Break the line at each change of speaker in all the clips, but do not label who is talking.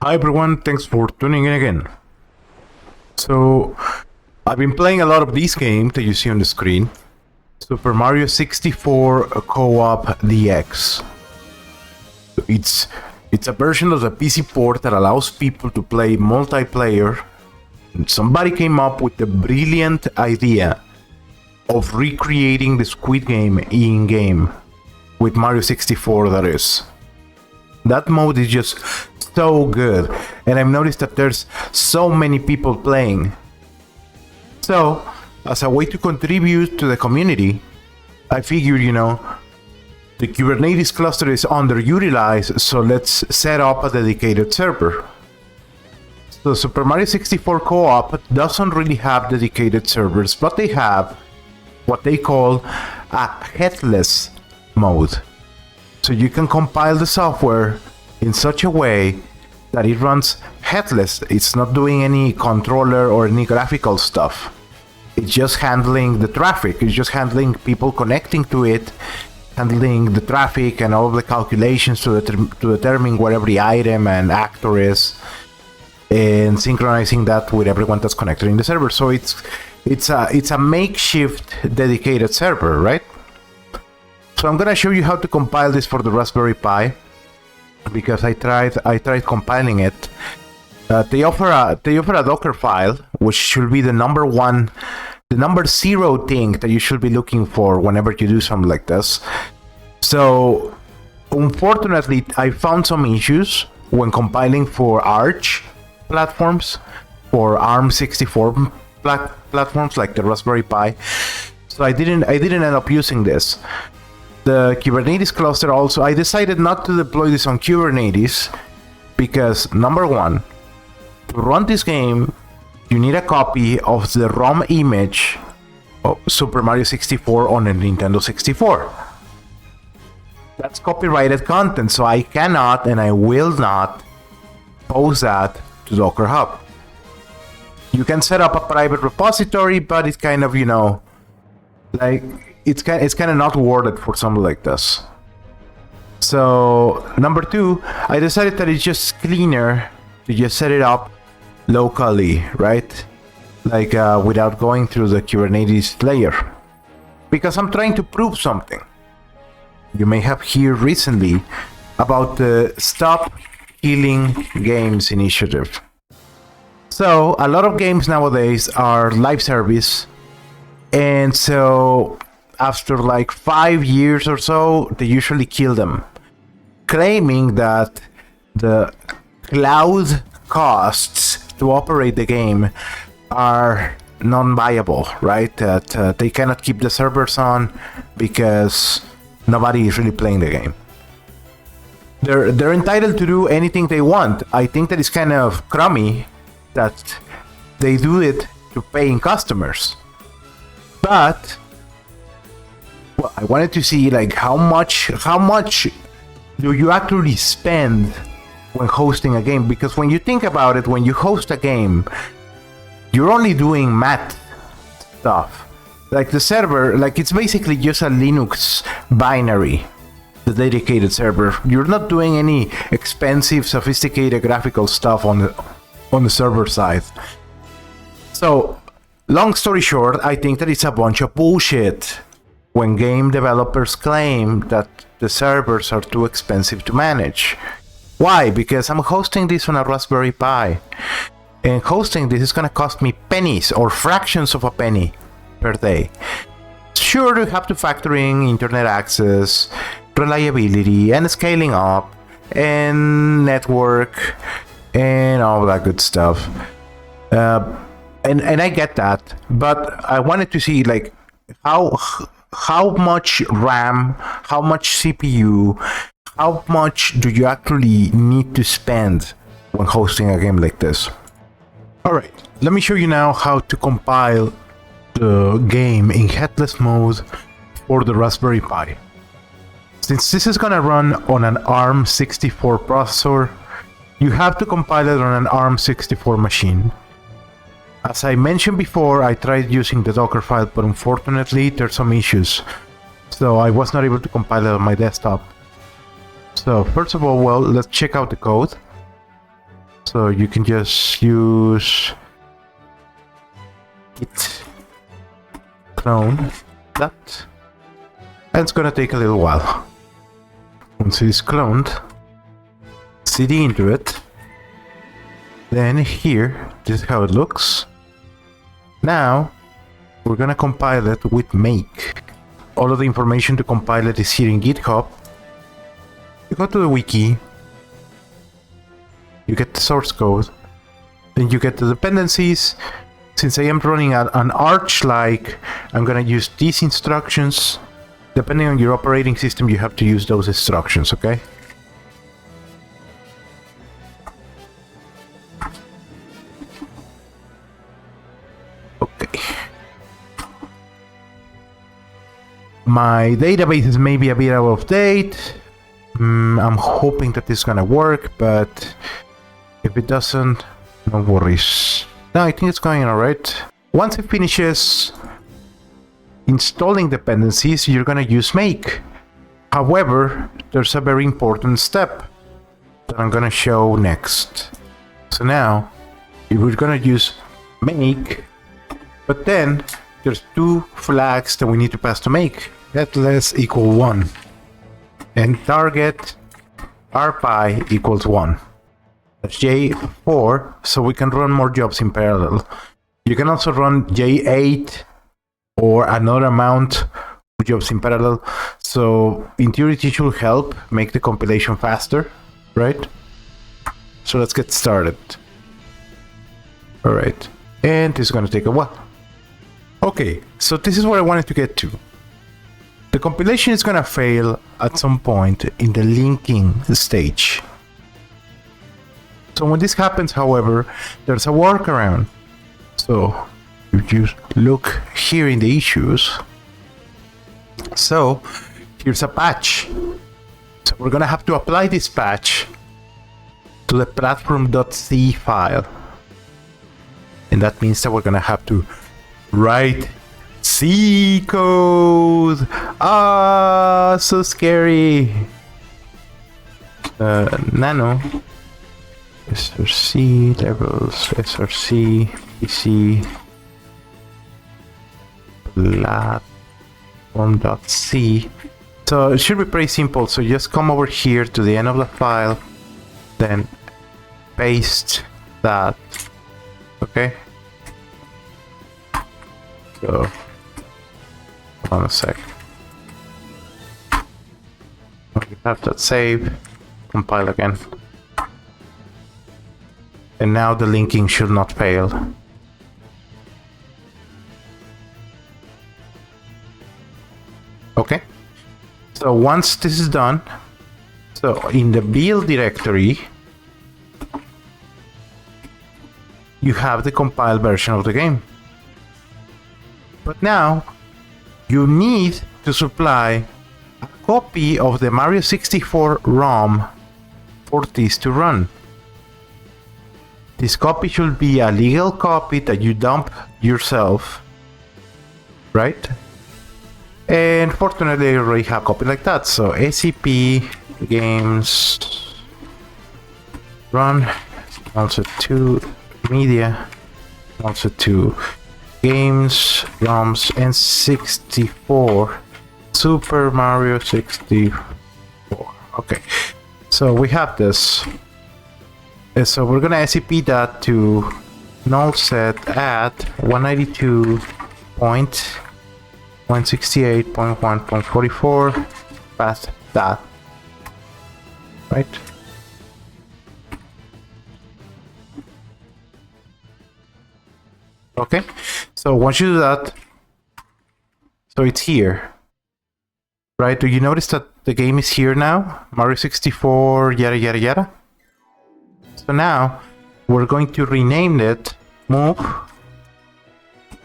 Hi everyone, thanks for tuning in again. So, I've been playing a lot of these games that you see on the screen. Super Mario 64 Co-op DX. It's a version of the PC port that allows people to play multiplayer. And somebody came up with the brilliant idea of recreating the Squid Game in-game. With Mario 64, that is. That mode is just so good, and I've noticed that there's so many people playing. So, as a way to contribute to the community, I figured, the Kubernetes cluster is underutilized, so let's set up a dedicated server. So Super Mario 64 Co-op doesn't really have dedicated servers, but they have what they call a headless mode. So you can compile the software in such a way that it runs headless. It's not doing any controller or any graphical stuff. It's just handling the traffic. It's just handling people connecting to it, handling the traffic and all of the calculations to determine where every item and actor is, and synchronizing that with everyone that's connected in the server. So it's a makeshift dedicated server, right? So I'm gonna show you how to compile this for the Raspberry Pi, because I tried compiling it. They offer a Docker file, which should be the number 0 thing that you should be looking for whenever you do something like this. So unfortunately, I found some issues when compiling for Arch platforms, for ARM64 platforms like the Raspberry Pi. So I didn't end up using this. The Kubernetes cluster also, I decided not to deploy this on Kubernetes because, number one, to run this game, you need a copy of the ROM image of Super Mario 64 on a Nintendo 64. That's copyrighted content, so I cannot and I will not post that to Docker Hub. You can set up a private repository, but it's kind of, like, it's kind of not worth it for something like this. So number two, I decided that it's just cleaner to just set it up locally, right? Like without going through the Kubernetes layer, because I'm trying to prove something. You may have heard recently about the Stop Killing Games initiative. So a lot of games nowadays are live service, and so after like 5 years or so, they usually kill them, claiming that the cloud costs to operate the game are non-viable, right? That they cannot keep the servers on because nobody is really playing the game. They're entitled to do anything they want. I think that it's kind of crummy that they do it to paying customers. But well, I wanted to see like how much do you actually spend when hosting a game? Because when you think about it, when you host a game, you're only doing math stuff. Like the server, like it's basically just a Linux binary, the dedicated server. You're not doing any expensive, sophisticated graphical stuff on the server side. So, long story short, I think that it's a bunch of bullshit when game developers claim that the servers are too expensive to manage. Why? Because I'm hosting this on a Raspberry Pi, and hosting this is gonna cost me pennies or fractions of a penny per day. Sure, you have to factor in internet access, reliability, and scaling up, and network, and all that good stuff. And I get that, but I wanted to see like how much RAM, how much CPU, how much do you actually need to spend when hosting a game like this. Alright, let me show you now how to compile the game in headless mode for the Raspberry Pi. Since this is gonna run on an ARM64 processor, you have to compile it on an ARM64 machine. As I mentioned before, I tried using the Docker file, but unfortunately there's some issues, so I was not able to compile it on my desktop. So first of all, well, let's check out the code. So you can just use git clone that, and it's gonna take a little while. Once it is cloned, cd into it, then here, this is how it looks. Now we're gonna compile it with make. All of the information to compile it is here in GitHub. You go to the wiki, you get the source code, then you get the dependencies. Since I am running an Arch, like, I'm gonna use these instructions. Depending on your operating system, you have to use those instructions, okay? Okay. My database is maybe a bit out of date. I'm hoping that this is gonna work, but if it doesn't, no worries. No, I think it's going alright. Once it finishes installing dependencies, you're gonna use make. However, there's a very important step that I'm gonna show next. So now, we're gonna use make, but then there's two flags that we need to pass to make. Headless equal 1, and target rpi equals 1. That's J4, so we can run more jobs in parallel. You can also run J8 or another amount of jobs in parallel. So in theory, it should help make the compilation faster, right? So let's get started. All right, and this is going to take a while. Okay, so this is what I wanted to get to. The compilation is going to fail at some point in the linking stage. So when this happens, however, there's a workaround. So you just look here in the issues. So here's a patch. So we're gonna have to apply this patch to the platform.c file. And that means that we're gonna have to write C code. Ah, so scary. Nano. src levels src pc platform.c. So it should be pretty simple. So just come over here to the end of the file, then paste that. Okay, so hold on a sec. We have that save, compile again. And now the linking should not fail. Okay, so once this is done, so in the build directory, you have the compiled version of the game. But now, you need to supply a copy of the Mario 64 ROM for this to run. This copy should be a legal copy that you dump yourself, right? And fortunately, I already have a copy like that. So SCP games run also to media, also to games ROMs N64 Super Mario 64. Okay, so we have this. So we're gonna SCP that to null set at 192.168.1.44 past that, right? Okay, so once you do that, so it's here, right? Do you notice that the game is here now? Mario 64, yada yada yada. So now we're going to rename it, move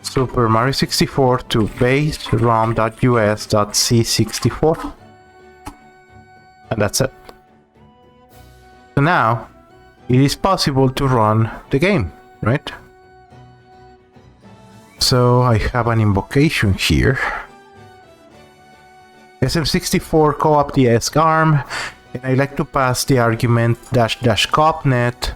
Super Mario 64 to base rom.us.c64, and that's it. So now it is possible to run the game, right? So I have an invocation here, SM64COOPDX ARM, and I like to pass the argument --copnet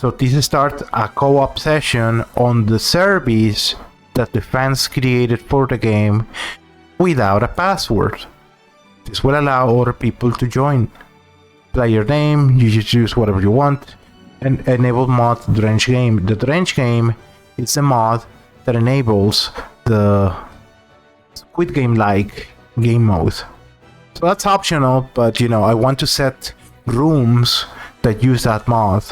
So this starts a co-op session on the service that the fans created for the game without a password. This will allow other people to join. Player name, you just use whatever you want, and enable mod Drench Game. The Drench Game is a mod that enables the Squid Game-like game mode. So that's optional, but you know, I want to set rooms that use that mod.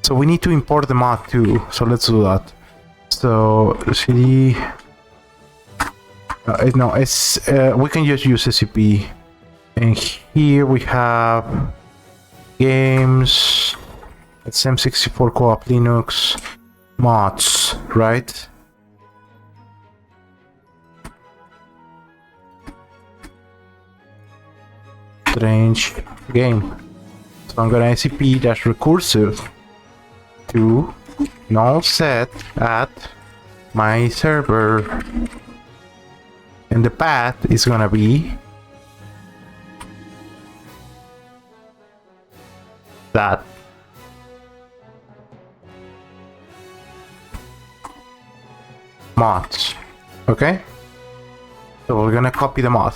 So we need to import the mod too, so let's do that. So cd we can just use SCP, and here we have games, SM64 Co-op Linux mods, right? Strange game. So I'm gonna SCP-recursive to null set at my server, and the path is gonna be that. Mods. Okay? So we're gonna copy the mod.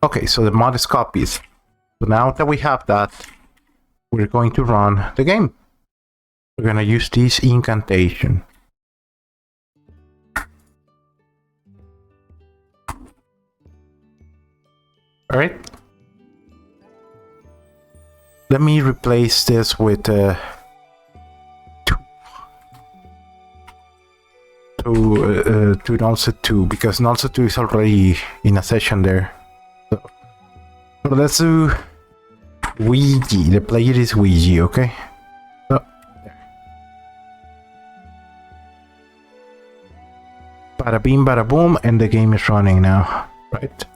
Okay, so the mod is copied. So now that we have that, we're going to run the game. We're gonna use this incantation. Alright. Let me replace this with to nullset 2, because nullset 2 is already in a session there. So let's do Ouija. The player is Ouija, okay? So there. Bada bing, bada boom, and the game is running now, right?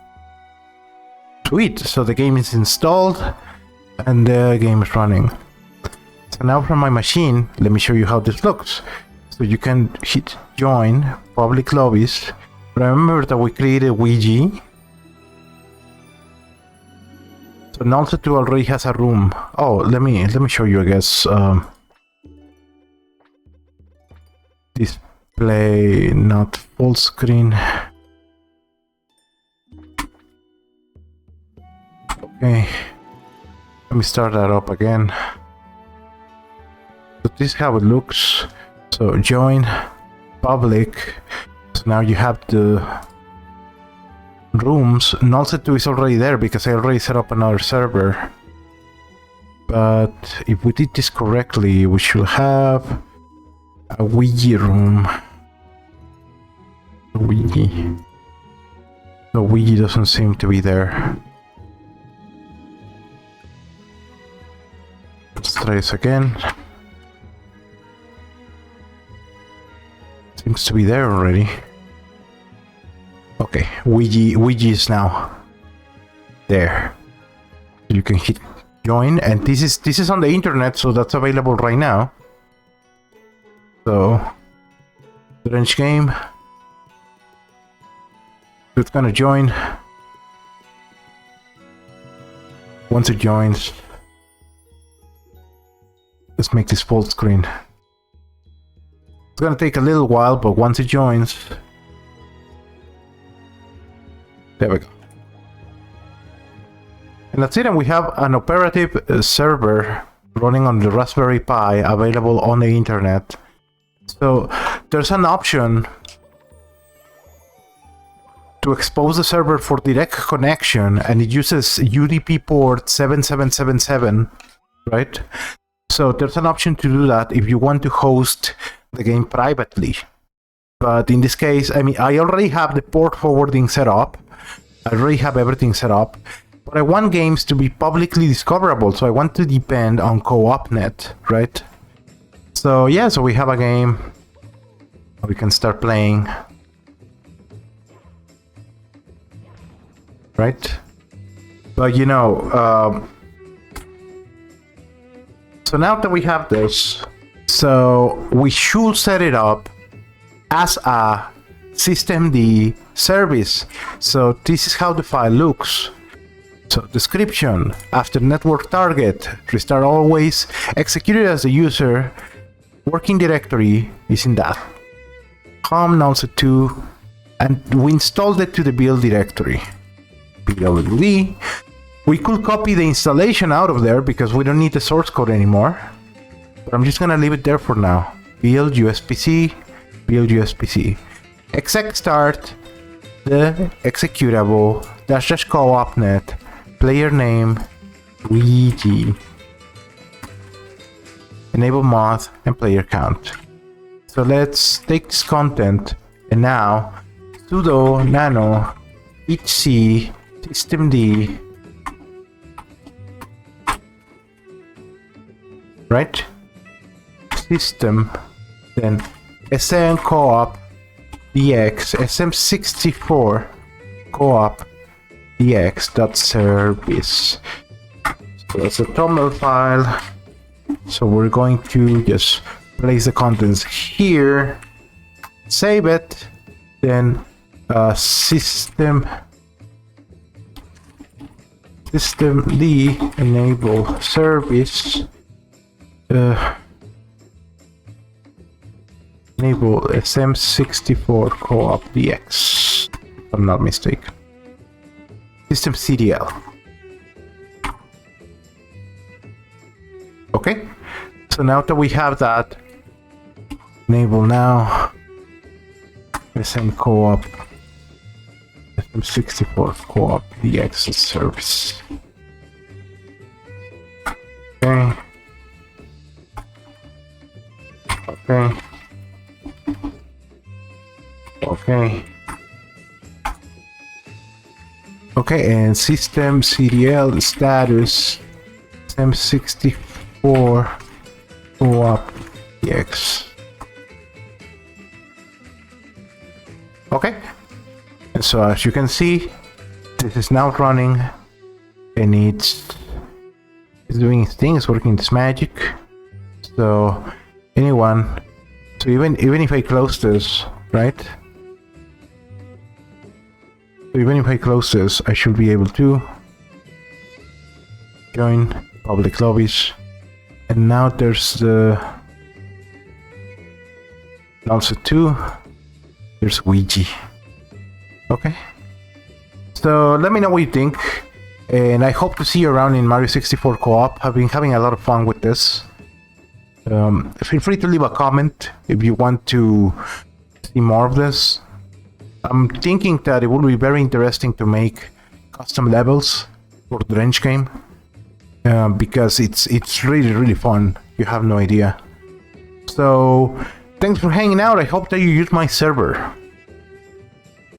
Sweet. So the game is installed and the game is running. So now from my machine, let me show you how this looks. So you can hit join public lobbies. Remember that we created Ouija. So nullset 2 already has a room. Oh, let me show you, I guess. Display not full screen. Okay. Let me start that up again. So this is how it looks. So join public. So now you have the rooms. Nullset 2 is already there because I already set up another server. But if we did this correctly, we should have a Ouija room. Ouija. The Ouija doesn't seem to be there. Let's try this again. Seems to be there already. Okay, Ouija is now there. You can hit join, and this is on the internet, so that's available right now. So Drench game. It's gonna join. Once it joins, let's make this full screen. It's gonna take a little while, but once it joins, there we go. And that's it, and we have an operative server running on the Raspberry Pi available on the internet. So there's an option to expose the server for direct connection, and it uses UDP port 7777, right? So there's an option to do that if you want to host the game privately. But in this case, I mean, I already have the port forwarding set up. I already have everything set up. But I want games to be publicly discoverable, so I want to depend on co-opnet, right? So yeah, so we have a game. We can start playing. Right? But you know, so now that we have this, so we should set it up as a systemd service. So this is how the file looks. So description, after network target, restart always, executed as the user, working directory is in that. ARM64, and we installed it to the build directory. PWD. We could copy the installation out of there because we don't need the source code anymore. But I'm just gonna leave it there for now. Build USPC, build USPC. Exec start, the executable, -- co-opnet, player name, Ouija. Enable mod and player count. So let's take this content and now sudo nano hc systemd, right? System, then SM64COOPDX, SM64 co-op dx.service. So that's a toml file. So we're going to just place the contents here, save it, then systemd enable service, enable SM64 co-op DX, if I'm not mistaken. systemcdl. Okay, so now that we have that, enable now SM co-op, SM64 co-op DX service. Okay. Okay. Okay. Okay, and systemcdl status SM64 co-op DX. Okay, and so as you can see, this is now running, and it's doing its thing, it's working its magic. So so even if I close this, right? So even if I close this, I should be able to join public lobbies. And now there's the also two. There's Ouija. Okay. So let me know what you think, and I hope to see you around in Mario 64 co-op. I've been having a lot of fun with this. Feel free to leave a comment if you want to see more of this. I'm thinking that it would be very interesting to make custom levels for the Drench game, because it's really fun. You have no idea. So thanks for hanging out. I hope that you use my server.